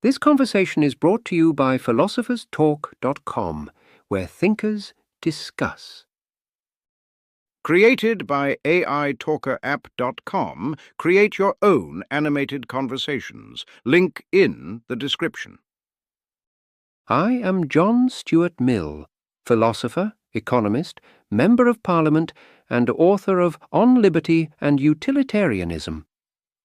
This conversation is brought to you by philosopherstalk.com, where thinkers discuss. Created by AITalkerApp.com, create your own animated conversations. Link in the description. I am John Stuart Mill, philosopher, economist, Member of Parliament, and author of On Liberty and Utilitarianism.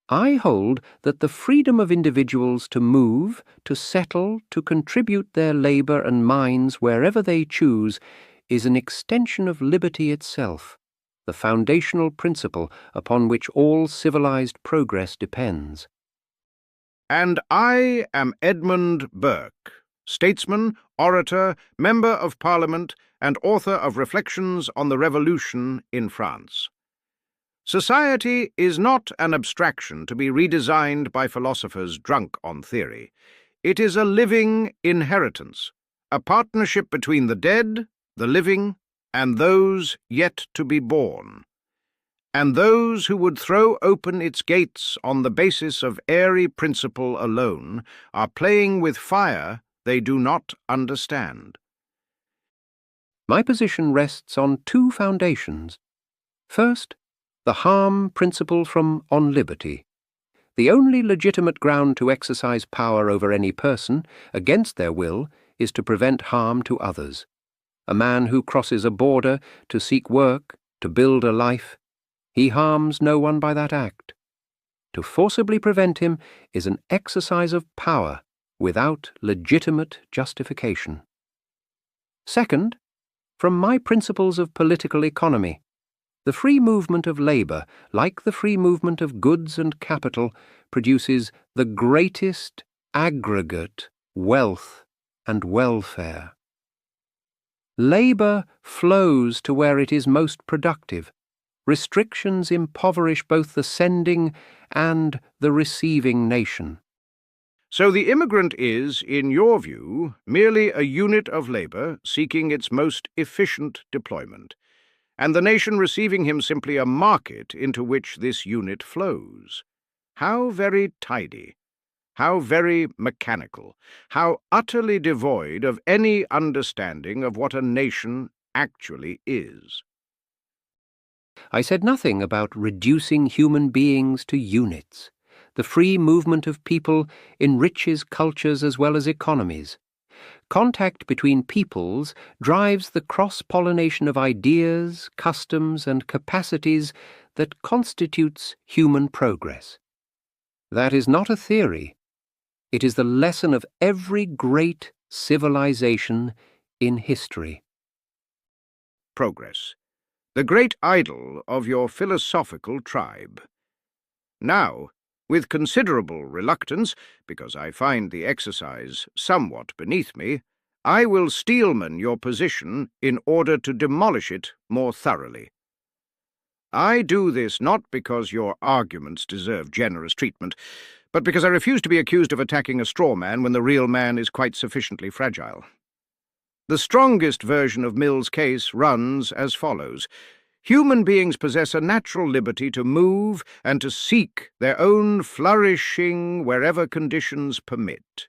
I hold that the freedom of individuals to move, to settle, to contribute their labour and minds wherever they choose is an extension of liberty itself, the foundational principle upon which all civilized progress depends. And I am Edmund Burke, statesman, orator, Member of Parliament, and author of Reflections on the Revolution in France. Society is not an abstraction to be redesigned by philosophers drunk on theory. It is a living inheritance, a partnership between the dead, the living, and those yet to be born. And those who would throw open its gates on the basis of airy principle alone are playing with fire they do not understand. My position rests on two foundations. First, the harm principle from On Liberty. The only legitimate ground to exercise power over any person, against their will, is to prevent harm to others. A man who crosses a border to seek work, to build a life, he harms no one by that act. To forcibly prevent him is an exercise of power without legitimate justification. Second, from my principles of political economy, the free movement of labour, like the free movement of goods and capital, produces the greatest aggregate wealth and welfare. Labour flows to where it is most productive. Restrictions impoverish both the sending and the receiving nation. So the immigrant is, in your view, merely a unit of labour seeking its most efficient deployment, and the nation receiving him simply a market into which this unit flows. How very tidy, how very mechanical, how utterly devoid of any understanding of what a nation actually is. I said nothing about reducing human beings to units. The free movement of people enriches cultures as well as economies. Contact between peoples drives the cross-pollination of ideas, customs, and capacities that constitutes human progress. That is not a theory. It is the lesson of every great civilization in history. Progress, the great idol of your philosophical tribe. Now, with considerable reluctance, because I find the exercise somewhat beneath me, I will steelman your position in order to demolish it more thoroughly. I do this not because your arguments deserve generous treatment, but because I refuse to be accused of attacking a straw man when the real man is quite sufficiently fragile. The strongest version of Mill's case runs as follows. Human beings possess a natural liberty to move and to seek their own flourishing wherever conditions permit.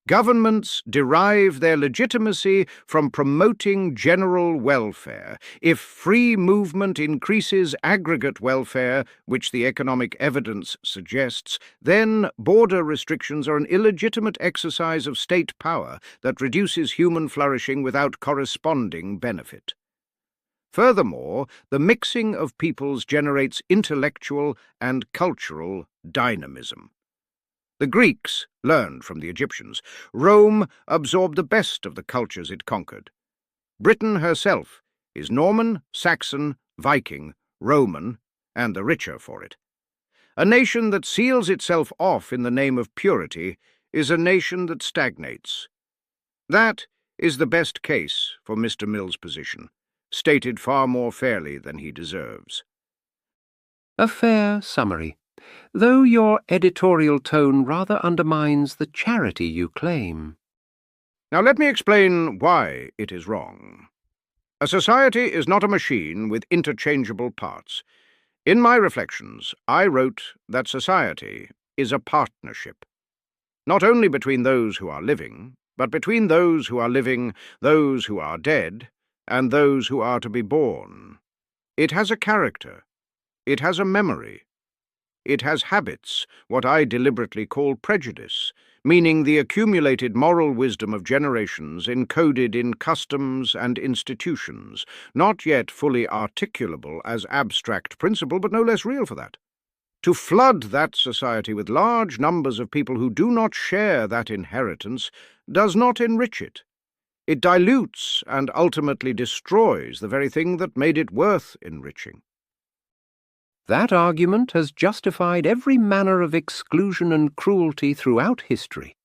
Governments derive their legitimacy from promoting general welfare. If free movement increases aggregate welfare, which the economic evidence suggests, then border restrictions are an illegitimate exercise of state power that reduces human flourishing without corresponding benefit. Furthermore, the mixing of peoples generates intellectual and cultural dynamism. The Greeks learned from the Egyptians. Rome absorbed the best of the cultures it conquered. Britain herself is Norman, Saxon, Viking, Roman, and the richer for it. A nation that seals itself off in the name of purity is a nation that stagnates. That is the best case for Mr. Mill's position, stated far more fairly than he deserves. A fair summary, though your editorial tone rather undermines the charity you claim. Now let me explain why it is wrong. A society is not a machine with interchangeable parts. In my reflections, I wrote that society is a partnership. not only between those who are living, but between those who are living, those who are dead, and those who are to be born. It has a character. It has a memory. It has habits, what I deliberately call prejudice, meaning the accumulated moral wisdom of generations encoded in customs and institutions, not yet fully articulable as abstract principle, but no less real for that. To flood that society with large numbers of people who do not share that inheritance does not enrich it. It dilutes and ultimately destroys the very thing that made it worth enriching. That argument has justified every manner of exclusion and cruelty throughout history.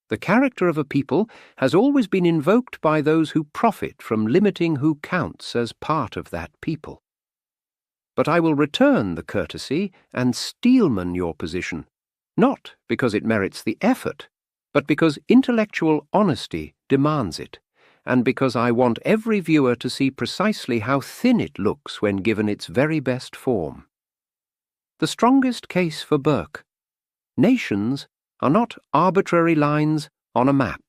The character of a people has always been invoked by those who profit from limiting who counts as part of that people. But I will return the courtesy and steelman your position, not because it merits the effort, but because intellectual honesty demands it, and because I want every viewer to see precisely how thin it looks when given its very best form. The strongest case for Burke. Nations are not arbitrary lines on a map.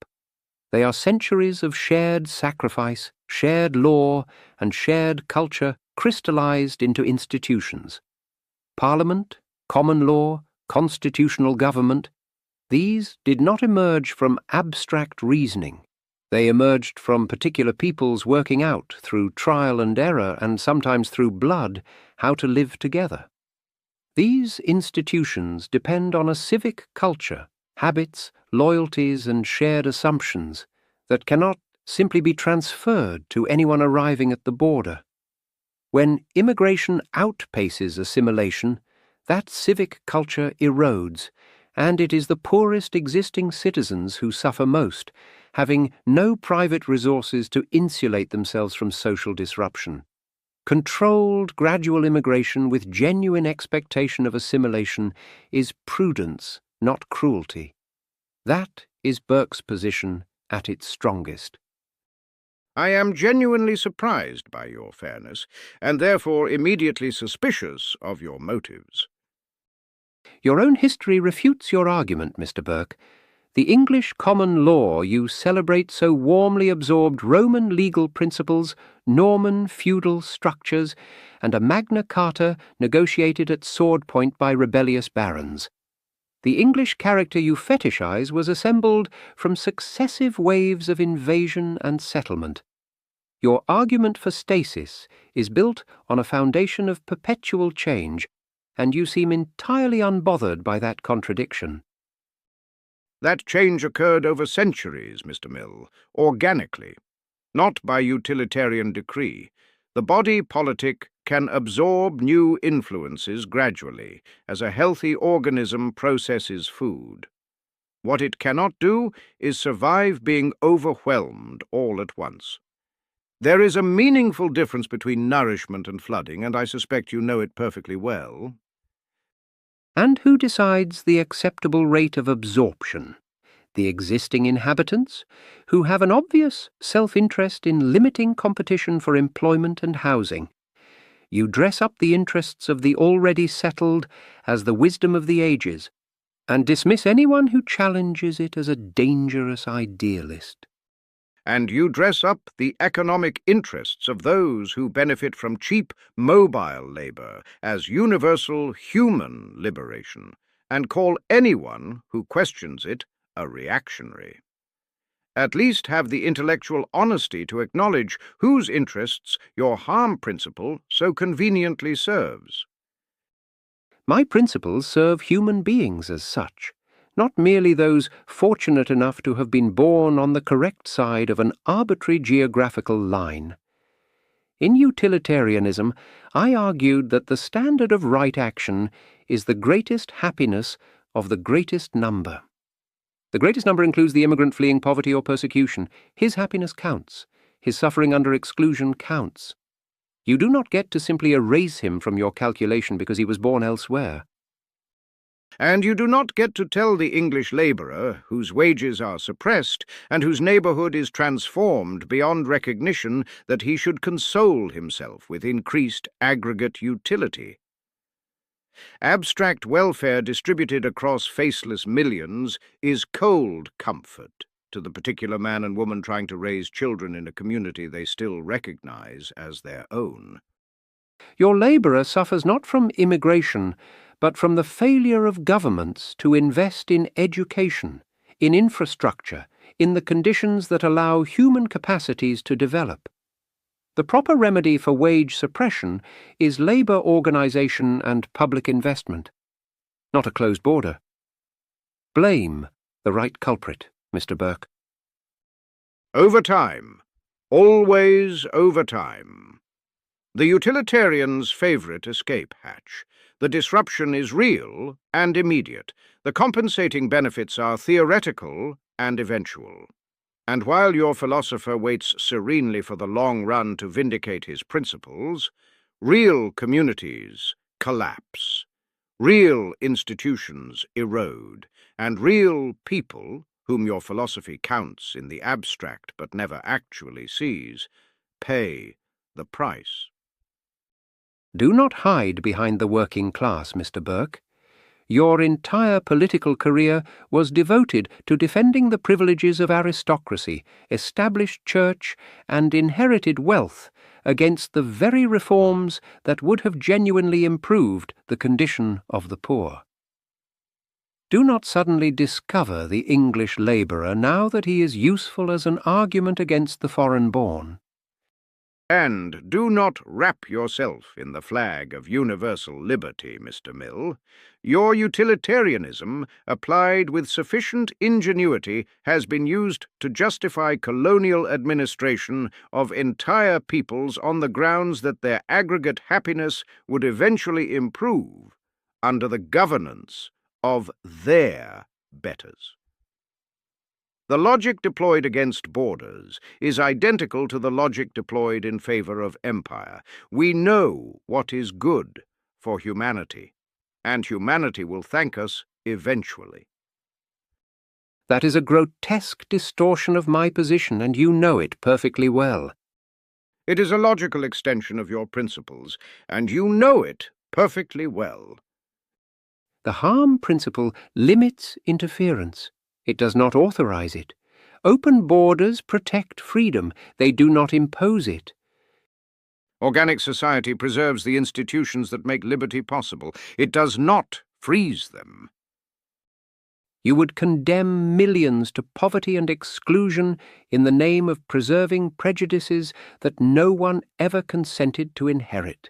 They are centuries of shared sacrifice, shared law, and shared culture crystallized into institutions. Parliament, common law, constitutional government, these did not emerge from abstract reasoning. They emerged from particular peoples working out, through trial and error, and sometimes through blood, how to live together. These institutions depend on a civic culture, habits, loyalties, and shared assumptions that cannot simply be transferred to anyone arriving at the border. When immigration outpaces assimilation, that civic culture erodes, and it is the poorest existing citizens who suffer most, having no private resources to insulate themselves from social disruption. Controlled gradual immigration with genuine expectation of assimilation is prudence, not cruelty. That is Burke's position at its strongest. I am genuinely surprised by your fairness, and therefore immediately suspicious of your motives. Your own history refutes your argument, Mr. Burke. The English common law you celebrate so warmly absorbed Roman legal principles, Norman feudal structures, and a Magna Carta negotiated at sword point by rebellious barons. The English character you fetishize was assembled from successive waves of invasion and settlement. Your argument for stasis is built on a foundation of perpetual change, and you seem entirely unbothered by that contradiction. That change occurred over centuries, Mr. Mill, organically, not by utilitarian decree. The body politic can absorb new influences gradually, as a healthy organism processes food. What it cannot do is survive being overwhelmed all at once. There is a meaningful difference between nourishment and flooding, and I suspect you know it perfectly well. And who decides the acceptable rate of absorption? The existing inhabitants, who have an obvious self-interest in limiting competition for employment and housing. You dress up the interests of the already settled as the wisdom of the ages, and dismiss anyone who challenges it as a dangerous idealist. And you dress up the economic interests of those who benefit from cheap, mobile labor as universal human liberation, and call anyone who questions it a reactionary. At least have the intellectual honesty to acknowledge whose interests your harm principle so conveniently serves. My principles serve human beings as such, not merely those fortunate enough to have been born on the correct side of an arbitrary geographical line. In utilitarianism, I argued that the standard of right action is the greatest happiness of the greatest number. The greatest number includes the immigrant fleeing poverty or persecution. His happiness counts. His suffering under exclusion counts. You do not get to simply erase him from your calculation because he was born elsewhere. And you do not get to tell the English labourer, whose wages are suppressed and whose neighbourhood is transformed beyond recognition, that he should console himself with increased aggregate utility. Abstract welfare distributed across faceless millions is cold comfort to the particular man and woman trying to raise children in a community they still recognize as their own. Your labourer suffers not from immigration, but from the failure of governments to invest in education, in infrastructure, in the conditions that allow human capacities to develop. The proper remedy for wage suppression is labour organisation and public investment, not a closed border. Blame the right culprit, Mr. Burke. Over time. Always over time. The utilitarian's favourite escape hatch. The disruption is real and immediate. The compensating benefits are theoretical and eventual. And while your philosopher waits serenely for the long run to vindicate his principles, real communities collapse, real institutions erode, and real people, whom your philosophy counts in the abstract but never actually sees, pay the price. Do not hide behind the working class, Mr. Burke. Your entire political career was devoted to defending the privileges of aristocracy, established church, and inherited wealth against the very reforms that would have genuinely improved the condition of the poor. Do not suddenly discover the English labourer now that he is useful as an argument against the foreign-born. And do not wrap yourself in the flag of universal liberty, Mr. Mill. Your utilitarianism, applied with sufficient ingenuity, has been used to justify colonial administration of entire peoples on the grounds that their aggregate happiness would eventually improve under the governance of their betters. The logic deployed against borders is identical to the logic deployed in favor of empire. We know what is good for humanity, and humanity will thank us eventually. That is a grotesque distortion of my position, and you know it perfectly well. It is a logical extension of your principles, and you know it perfectly well. The harm principle limits interference. It does not authorize it. Open borders protect freedom. They do not impose it. Organic society preserves the institutions that make liberty possible. It does not freeze them. You would condemn millions to poverty and exclusion in the name of preserving prejudices that no one ever consented to inherit.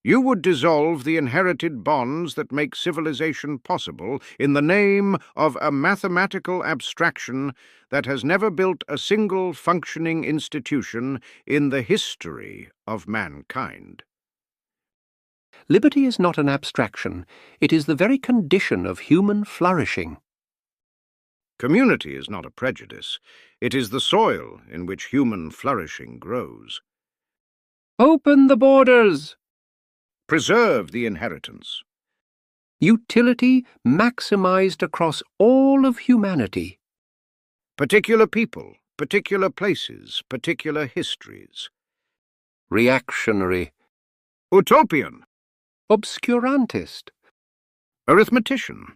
You would dissolve the inherited bonds that make civilization possible in the name of a mathematical abstraction that has never built a single functioning institution in the history of mankind. Liberty is not an abstraction. It is the very condition of human flourishing. Community is not a prejudice. It is the soil in which human flourishing grows. Open the borders! Preserve the inheritance. Utility maximized across all of humanity. Particular people, particular places, particular histories. Reactionary. Utopian. Obscurantist. Arithmetician.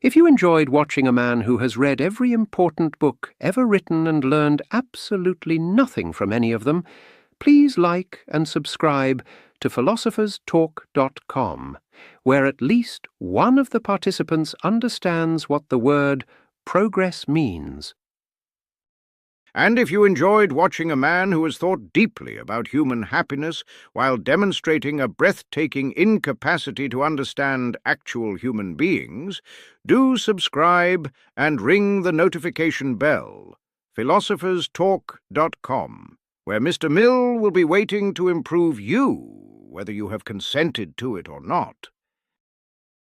If you enjoyed watching a man who has read every important book ever written and learned absolutely nothing from any of them, please like and subscribe to philosopherstalk.com, where at least one of the participants understands what the word progress means. And if you enjoyed watching a man who has thought deeply about human happiness while demonstrating a breathtaking incapacity to understand actual human beings, do subscribe and ring the notification bell, philosopherstalk.com, where Mr. Mill will be waiting to improve you, whether you have consented to it or not.